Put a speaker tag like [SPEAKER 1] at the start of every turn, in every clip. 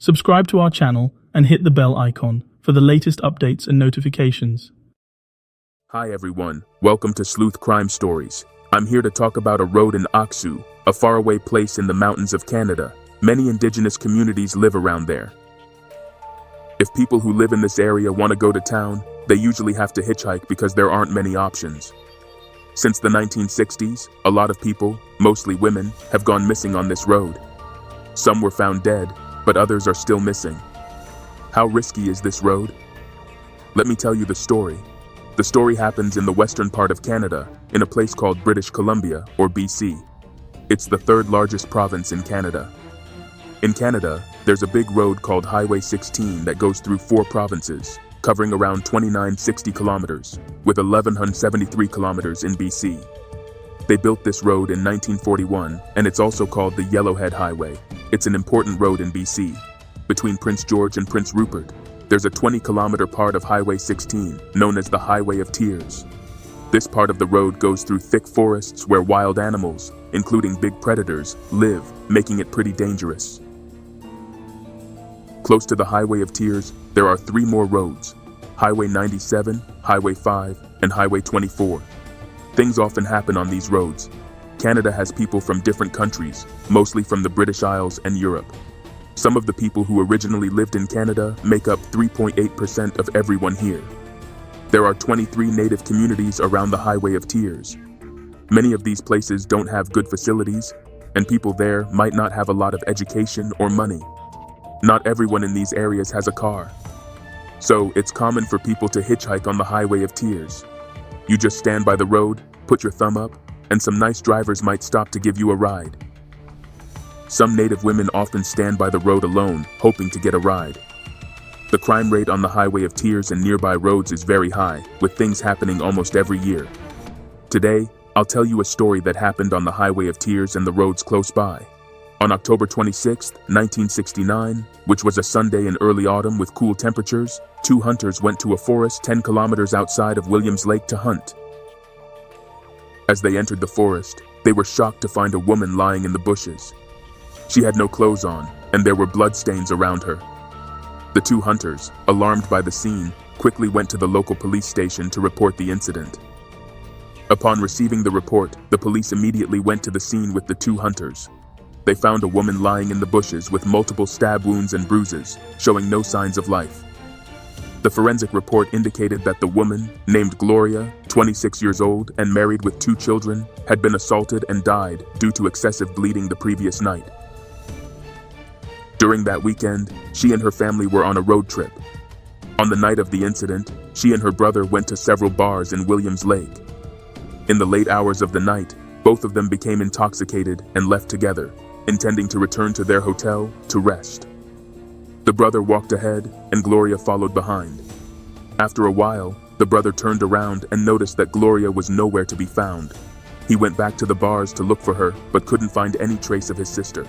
[SPEAKER 1] Subscribe to our channel and hit the bell icon for the latest updates and notifications.
[SPEAKER 2] Hi everyone, welcome to Slooth Crime Stories. I'm here to talk about a road in Aksu, a faraway place in the mountains of Canada. Many indigenous communities live around there. If people who live in this area want to go to town, they usually have to hitchhike because there aren't many options. Since the 1960s, a lot of people, mostly women, have gone missing on this road. Some were found dead, but others are still missing. How risky is this road? Let me tell you the story. The story happens in the western part of Canada, in a place called British Columbia, or BC. It's the third largest province in Canada. In Canada, there's a big road called Highway 16 that goes through 4 provinces, covering around 2960 kilometers, with 1173 kilometers in BC. They built this road in 1941, and it's also called the Yellowhead Highway. It's an important road in BC. Between Prince George and Prince Rupert, there's a 20-kilometer part of Highway 16, known as the Highway of Tears. This part of the road goes through thick forests where wild animals, including big predators, live, making it pretty dangerous. Close to the Highway of Tears, there are 3 more roads: Highway 97, Highway 5, and Highway 24. Things often happen on these roads. Canada has people from different countries, mostly from the British Isles and Europe. Some of the people who originally lived in Canada make up 3.8% of everyone here. There are 23 native communities around the Highway of Tears. Many of these places don't have good facilities, and people there might not have a lot of education or money. Not everyone in these areas has a car. So it's common for people to hitchhike on the Highway of Tears. You just stand by the road, put your thumb up, and some nice drivers might stop to give you a ride. Some native women often stand by the road alone, hoping to get a ride. The crime rate on the Highway of Tears and nearby roads is very high, with things happening almost every year. Today, I'll tell you a story that happened on the Highway of Tears and the roads close by. On October 26, 1969, which was a Sunday in early autumn with cool temperatures, 2 hunters went to a forest 10 kilometers outside of Williams Lake to hunt. As they entered the forest, they were shocked to find a woman lying in the bushes. She had no clothes on, and there were bloodstains around her. The 2 hunters, alarmed by the scene, quickly went to the local police station to report the incident. Upon receiving the report, the police immediately went to the scene with the 2 hunters. They found a woman lying in the bushes with multiple stab wounds and bruises, showing no signs of life. The forensic report indicated that the woman, named Gloria, 26 years old and married with 2 children, had been assaulted and died due to excessive bleeding the previous night. During that weekend, she and her family were on a road trip. On the night of the incident, she and her brother went to several bars in Williams Lake. In the late hours of the night, both of them became intoxicated and left together, intending to return to their hotel to rest. The brother walked ahead, and Gloria followed behind. After a while, the brother turned around and noticed that Gloria was nowhere to be found. He went back to the bars to look for her, but couldn't find any trace of his sister.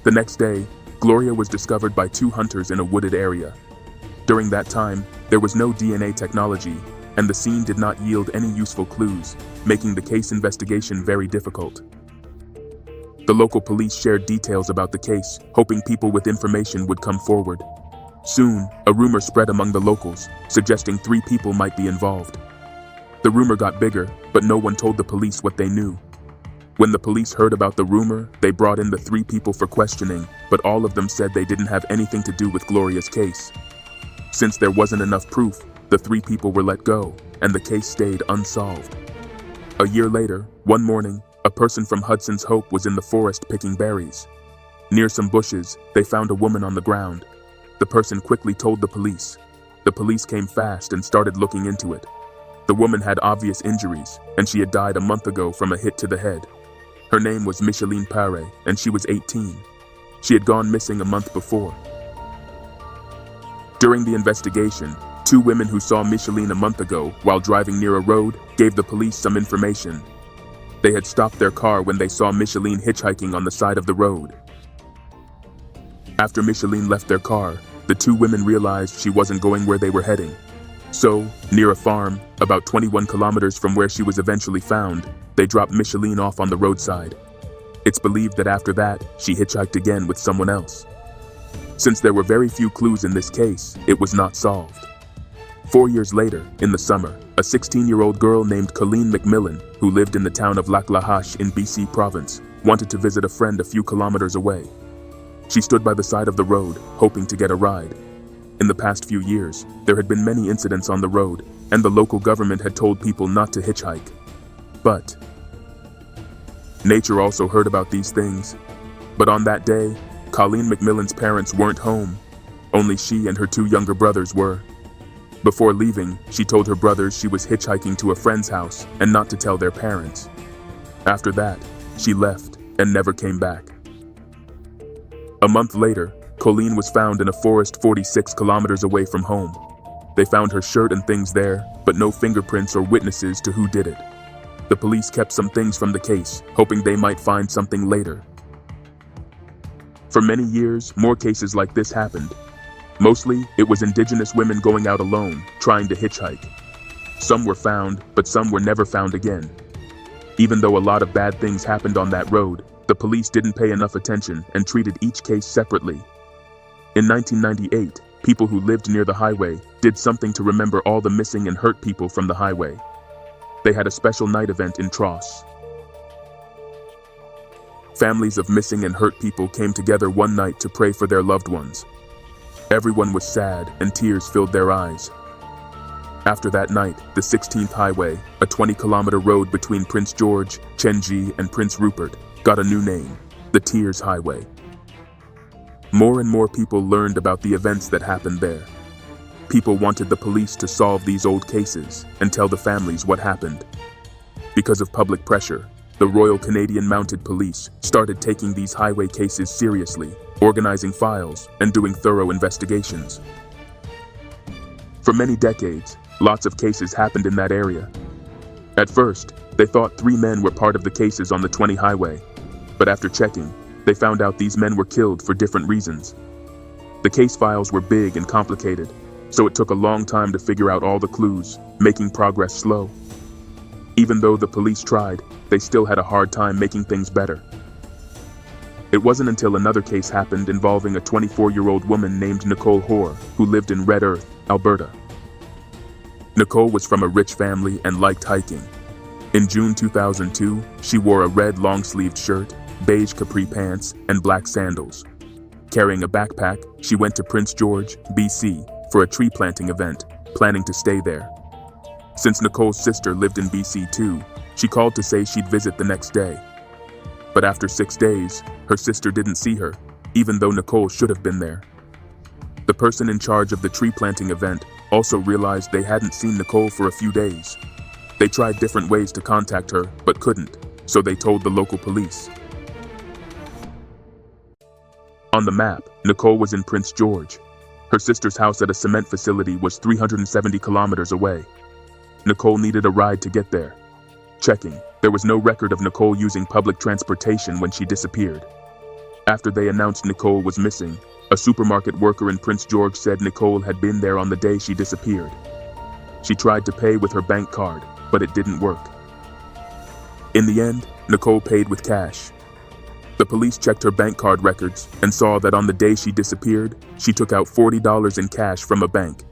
[SPEAKER 2] The next day, Gloria was discovered by 2 hunters in a wooded area. During that time, there was no DNA technology, and the scene did not yield any useful clues, making the case investigation very difficult. The local police shared details about the case, hoping people with information would come forward. Soon, a rumor spread among the locals, suggesting 3 people might be involved. The rumor got bigger, but no one told the police what they knew. When the police heard about the rumor, they brought in the 3 people for questioning, but all of them said they didn't have anything to do with Gloria's case. Since there wasn't enough proof, the 3 people were let go, and the case stayed unsolved. A year later, one morning, a person from Hudson's Hope was in the forest picking berries. Near some bushes, they found a woman on the ground. The person quickly told the police. The police came fast and started looking into it. The woman had obvious injuries, and she had died a month ago from a hit to the head. Her name was Micheline Paré, and she was 18. She had gone missing a month before. During the investigation, 2 women who saw Micheline a month ago while driving near a road gave the police some information. They had stopped their car when they saw Micheline hitchhiking on the side of the road. After Micheline left their car, the 2 women realized she wasn't going where they were heading. So, near a farm, about 21 kilometers from where she was eventually found, they dropped Micheline off on the roadside. It's believed that after that, she hitchhiked again with someone else. Since there were very few clues in this case, it was not solved. 4 years later, in the summer, a 16-year-old girl named Colleen McMillan, who lived in the town of Laclahache in BC province, wanted to visit a friend a few kilometers away. She stood by the side of the road, hoping to get a ride. In the past few years, there had been many incidents on the road, and the local government had told people not to hitchhike. But nature also heard about these things. But on that day, Colleen McMillan's parents weren't home. Only she and her 2 younger brothers were. Before leaving, she told her brothers she was hitchhiking to a friend's house and not to tell their parents. After that, she left and never came back. A month later, Colleen was found in a forest 46 kilometers away from home. They found her shirt and things there, but no fingerprints or witnesses to who did it. The police kept some things from the case, hoping they might find something later. For many years, more cases like this happened. Mostly, it was indigenous women going out alone, trying to hitchhike. Some were found, but some were never found again. Even though a lot of bad things happened on that road, the police didn't pay enough attention and treated each case separately. In 1998, people who lived near the highway did something to remember all the missing and hurt people from the highway. They had a special night event in Tross. Families of missing and hurt people came together one night to pray for their loved ones. Everyone was sad and tears filled their eyes. After that night, the 16th Highway, a 20-kilometer road between Prince George, Chenji, and Prince Rupert, got a new name, the Tears Highway. More and more people learned about the events that happened there. People wanted the police to solve these old cases and tell the families what happened. Because of public pressure, the Royal Canadian Mounted Police started taking these highway cases seriously, organizing files and doing thorough investigations. For many decades, lots of cases happened in that area. At first, they thought 3 men were part of the cases on the 20 highway, but after checking, they found out these men were killed for different reasons. The case files were big and complicated, so it took a long time to figure out all the clues, making progress slow. Even though the police tried, they still had a hard time making things better. It wasn't until another case happened involving a 24-year-old woman named Nicole Hoare, who lived in Red Earth, Alberta. Nicole was from a rich family and liked hiking. In June 2002, she wore a red long-sleeved shirt, beige capri pants, and black sandals. Carrying a backpack, she went to Prince George, BC, for a tree planting event, planning to stay there. Since Nicole's sister lived in BC too, she called to say she'd visit the next day. But after 6 days, her sister didn't see her, even though Nicole should have been there. The person in charge of the tree planting event also realized they hadn't seen Nicole for a few days. They tried different ways to contact her, but couldn't, so they told the local police. On the map, Nicole was in Prince George. Her sister's house at a cement facility was 370 kilometers away. Nicole needed a ride to get there. Checking, there was no record of Nicole using public transportation when she disappeared. After they announced Nicole was missing, a supermarket worker in Prince George said Nicole had been there on the day she disappeared. She tried to pay with her bank card, but it didn't work. In the end, Nicole paid with cash. The police checked her bank card records and saw that on the day she disappeared, she took out $40 in cash from a bank,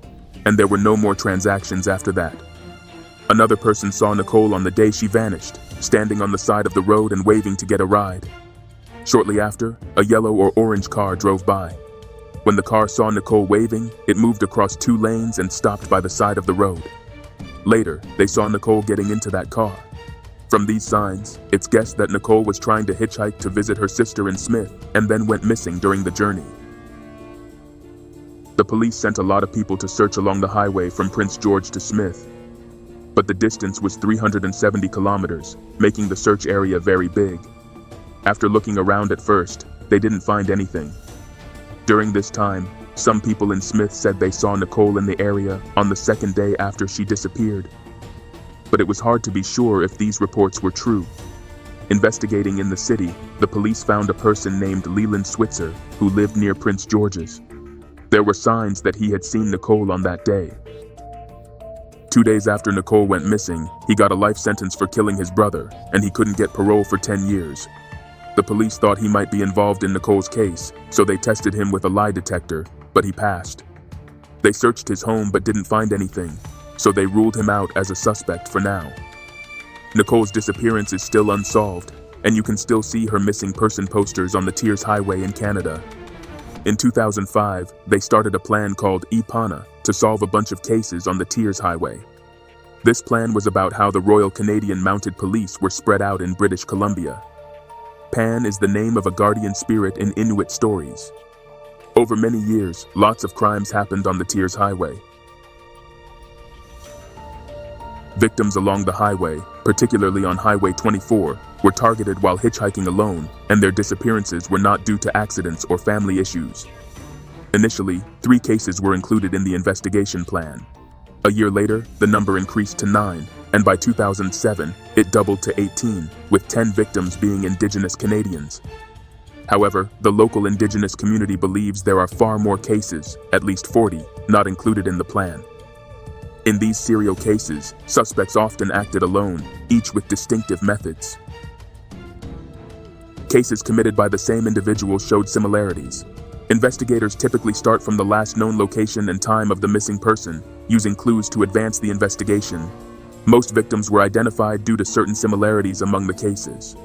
[SPEAKER 2] and there were no more transactions after that. Another person saw Nicole on the day she vanished, standing on the side of the road and waving to get a ride. Shortly after, a yellow or orange car drove by. When the car saw Nicole waving, it moved across 2 lanes and stopped by the side of the road. Later, they saw Nicole getting into that car. From these signs, it's guessed that Nicole was trying to hitchhike to visit her sister in Smith and then went missing during the journey. The police sent a lot of people to search along the highway from Prince George to Smith, but the distance was 370 kilometers, making the search area very big. After looking around at first, they didn't find anything. During this time, some people in Smith said they saw Nicole in the area on the 2nd day after she disappeared. But it was hard to be sure if these reports were true. Investigating in the city, the police found a person named Leland Switzer who lived near Prince George's. There were signs that he had seen Nicole on that day. 2 days after Nicole went missing, he got a life sentence for killing his brother, and he couldn't get parole for 10 years. The police thought he might be involved in Nicole's case, so they tested him with a lie detector, but he passed. They searched his home but didn't find anything, so they ruled him out as a suspect for now. Nicole's disappearance is still unsolved, and you can still see her missing person posters on the Tears Highway in Canada. In 2005, they started a plan called E-Pana to solve a bunch of cases on the Tears Highway. This plan was about how the Royal Canadian Mounted Police were spread out in British Columbia. Pan is the name of a guardian spirit in Inuit stories. Over many years, lots of crimes happened on the Tears Highway. Victims along the highway, particularly on Highway 24, were targeted while hitchhiking alone, and their disappearances were not due to accidents or family issues. Initially, 3 cases were included in the investigation plan. A year later, the number increased to 9, and by 2007, it doubled to 18, with 10 victims being Indigenous Canadians. However, the local Indigenous community believes there are far more cases, at least 40, not included in the plan. In these serial cases, suspects often acted alone, each with distinctive methods. Cases committed by the same individual showed similarities. Investigators typically start from the last known location and time of the missing person, using clues to advance the investigation. Most victims were identified due to certain similarities among the cases.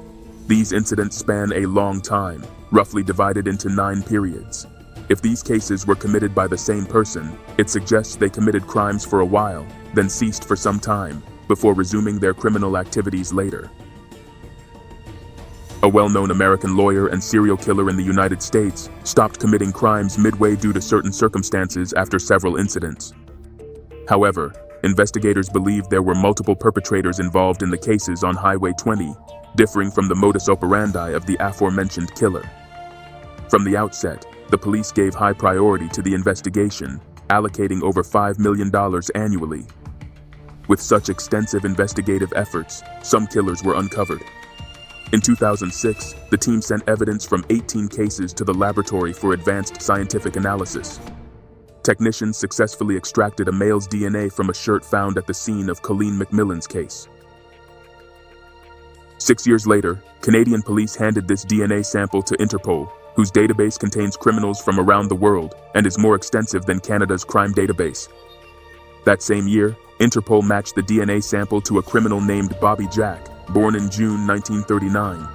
[SPEAKER 2] These incidents span a long time, roughly divided into 9 periods. If these cases were committed by the same person, it suggests they committed crimes for a while, then ceased for some time, before resuming their criminal activities later. A well-known American lawyer and serial killer in the United States stopped committing crimes midway due to certain circumstances after several incidents. However, investigators believe there were multiple perpetrators involved in the cases on Highway 20, differing from the modus operandi of the aforementioned killer. From the outset, the police gave high priority to the investigation, allocating over $5 million annually. With such extensive investigative efforts, some killers were uncovered. In 2006, the team sent evidence from 18 cases to the laboratory for advanced scientific analysis. Technicians successfully extracted a male's DNA from a shirt found at the scene of Colleen McMillan's case. 6 years later, Canadian police handed this DNA sample to Interpol, whose database contains criminals from around the world and is more extensive than Canada's crime database. That same year, Interpol matched the DNA sample to a criminal named Bobby Jack, born in June 1939.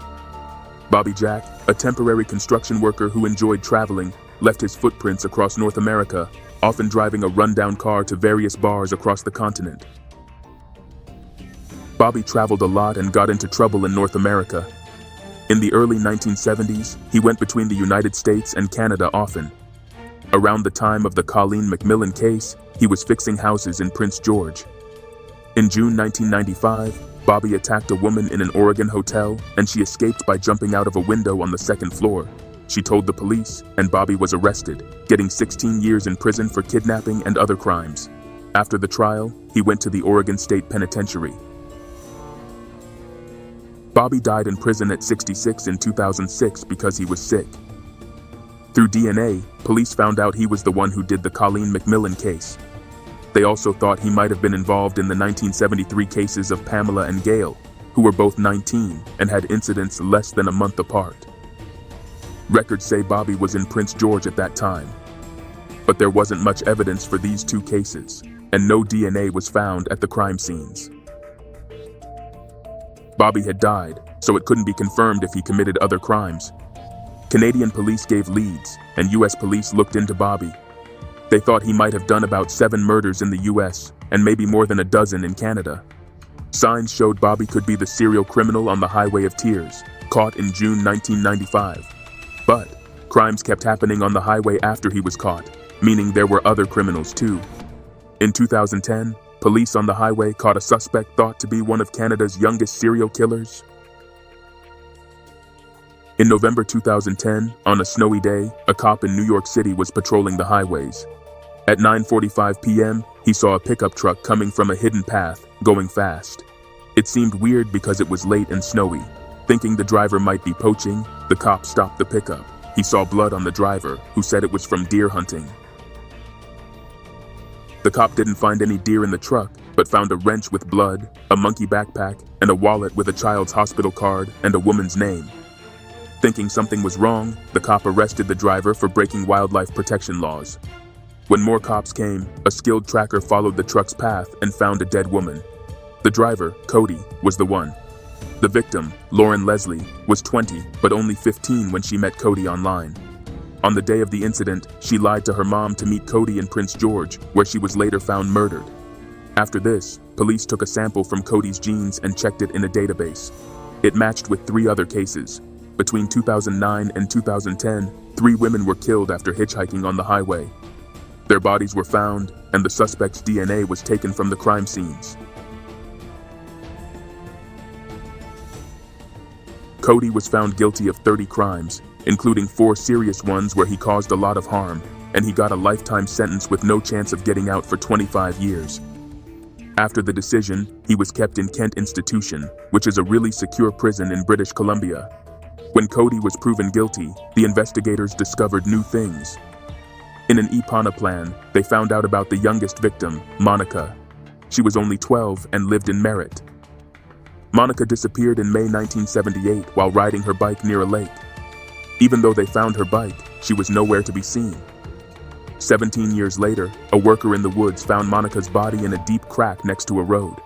[SPEAKER 2] Bobby Jack, a temporary construction worker who enjoyed traveling, left his footprints across North America, often driving a rundown car to various bars across the continent. Bobby traveled a lot and got into trouble in North America. In the early 1970s, he went between the United States and Canada often. Around the time of the Colleen McMillan case, he was fixing houses in Prince George. In June 1995, Bobby attacked a woman in an Oregon hotel, and she escaped by jumping out of a window on the 2nd floor. She told the police, and Bobby was arrested, getting 16 years in prison for kidnapping and other crimes. After the trial, he went to the Oregon State Penitentiary. Bobby died in prison at 66 in 2006 because he was sick. Through DNA, police found out he was the one who did the Colleen McMillan case. They also thought he might have been involved in the 1973 cases of Pamela and Gail, who were both 19 and had incidents less than a month apart. Records say Bobby was in Prince George at that time. But there wasn't much evidence for these 2 cases, and no DNA was found at the crime scenes. Bobby had died, so it couldn't be confirmed if he committed other crimes. Canadian police gave leads, and US police looked into Bobby. They thought he might have done about 7 murders in the US, and maybe more than a dozen in Canada. Signs showed Bobby could be the serial criminal on the Highway of Tears, caught in June 1995. But crimes kept happening on the highway after he was caught, meaning there were other criminals too. In 2010, police on the highway caught a suspect thought to be one of Canada's youngest serial killers. In November 2010, on a snowy day, a cop in New York City was patrolling the highways. At 9:45 p.m., he saw a pickup truck coming from a hidden path, going fast. It seemed weird because it was late and snowy. Thinking the driver might be poaching, the cop stopped the pickup. He saw blood on the driver, who said it was from deer hunting. The cop didn't find any deer in the truck, but found a wrench with blood, a monkey backpack, and a wallet with a child's hospital card and a woman's name. Thinking something was wrong, the cop arrested the driver for breaking wildlife protection laws. When more cops came, a skilled tracker followed the truck's path and found a dead woman. The driver, Cody, was the one. The victim, Lauren Leslie, was 20 but only 15 when she met Cody online. On the day of the incident, she lied to her mom to meet Cody in Prince George, where she was later found murdered. After this, police took a sample from Cody's genes and checked it in a database. It matched with 3 other cases. Between 2009 and 2010, 3 women were killed after hitchhiking on the highway. Their bodies were found, and the suspect's DNA was taken from the crime scenes. Cody was found guilty of 30 crimes, including 4 serious ones where he caused a lot of harm, and he got a lifetime sentence with no chance of getting out for 25 years. After the decision, he was kept in Kent Institution, which is a really secure prison in British Columbia. When Cody was proven guilty, the investigators discovered new things. In an E-Pana plan, they found out about the youngest victim, Monica. She was only 12 and lived in Merritt. Monica disappeared in May 1978 while riding her bike near a lake. Even though they found her bike, she was nowhere to be seen. 17 years later, a worker in the woods found Monica's body in a deep crack next to a road.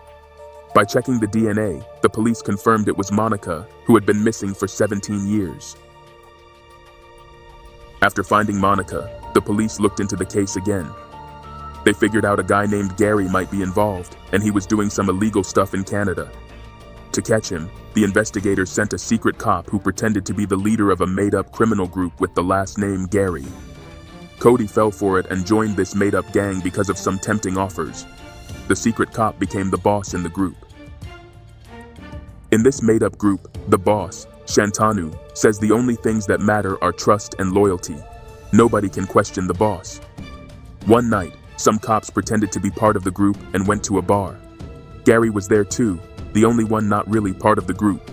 [SPEAKER 2] By checking the DNA, the police confirmed it was Monica, who had been missing for 17 years. After finding Monica, the police looked into the case again. They figured out a guy named Gary might be involved, and he was doing some illegal stuff in Canada. To catch him, the investigators sent a secret cop who pretended to be the leader of a made-up criminal group with the last name Gary. Cody fell for it and joined this made-up gang because of some tempting offers. The secret cop became the boss in the group. In this made-up group, the boss, Shantanu, says the only things that matter are trust and loyalty. Nobody can question the boss. One night, some cops pretended to be part of the group and went to a bar. Gary was there too, the only one not really part of the group.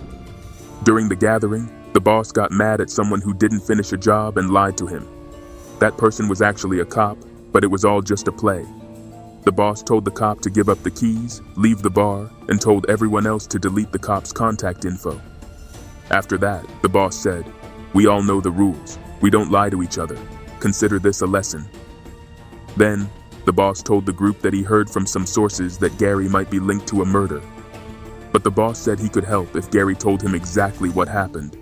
[SPEAKER 2] During the gathering, the boss got mad at someone who didn't finish a job and lied to him. That person was actually a cop, but it was all just a play. The boss told the cop to give up the keys, leave the bar, and told everyone else to delete the cop's contact info. After that, the boss said, "We all know the rules. We don't lie to each other. Consider this a lesson." Then, the boss told the group that he heard from some sources that Gary might be linked to a murder. But the boss said he could help if Gary told him exactly what happened.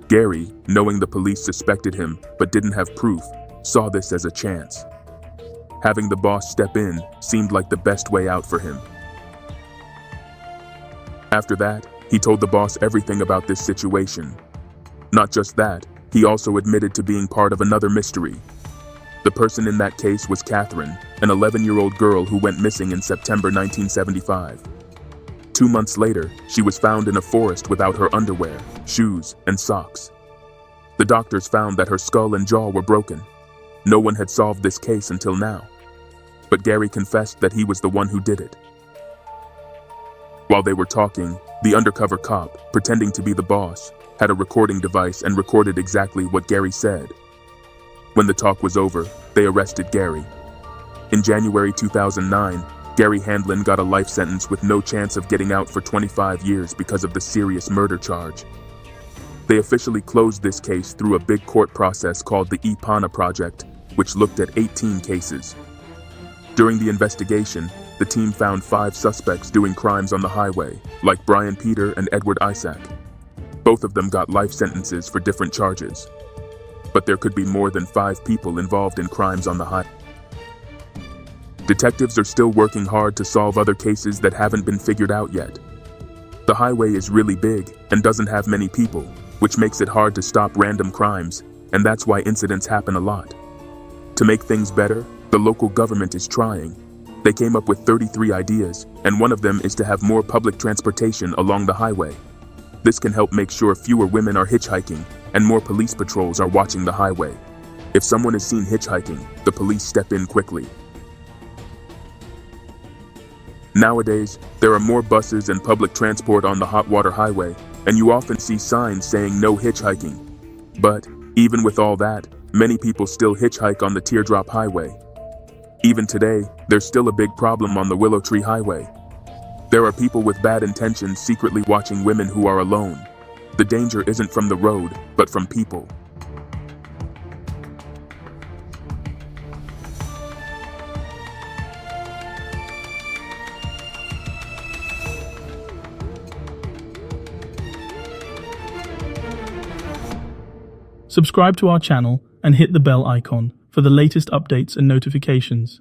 [SPEAKER 2] Gary, knowing the police suspected him but didn't have proof, saw this as a chance. Having the boss step in seemed like the best way out for him. After that, he told the boss everything about this situation. Not just that, he also admitted to being part of another mystery. The person in that case was Catherine, an 11-year-old girl who went missing in September 1975. 2 months later, she was found in a forest without her underwear, shoes, and socks. The doctors found that her skull and jaw were broken. No one had solved this case until now. But Gary confessed that he was the one who did it. While they were talking, the undercover cop, pretending to be the boss, had a recording device and recorded exactly what Gary said. When the talk was over, they arrested Gary. In January 2009, Gary Handlin got a life sentence with no chance of getting out for 25 years because of the serious murder charge. They officially closed this case through a big court process called the E-Pana Project, which looked at 18 cases. During the investigation, the team found 5 suspects doing crimes on the highway, like Brian Peter and Edward Isaac. Both of them got life sentences for different charges. But there could be more than 5 people involved in crimes on the highway. Detectives are still working hard to solve other cases that haven't been figured out yet. The highway is really big and doesn't have many people, which makes it hard to stop random crimes, and that's why incidents happen a lot. To make things better, the local government is trying. They came up with 33 ideas, and one of them is to have more public transportation along the highway. This can help make sure fewer women are hitchhiking, and more police patrols are watching the highway. If someone is seen hitchhiking, the police step in quickly. Nowadays, there are more buses and public transport on the hot water highway, and you often see signs saying no hitchhiking. But, even with all that, many people still hitchhike on the Teardrop Highway. Even today, there's still a big problem on the Willow Tree Highway. There are people with bad intentions secretly watching women who are alone. The danger isn't from the road, but from people.
[SPEAKER 1] Subscribe to our channel and hit the bell icon for the latest updates and notifications.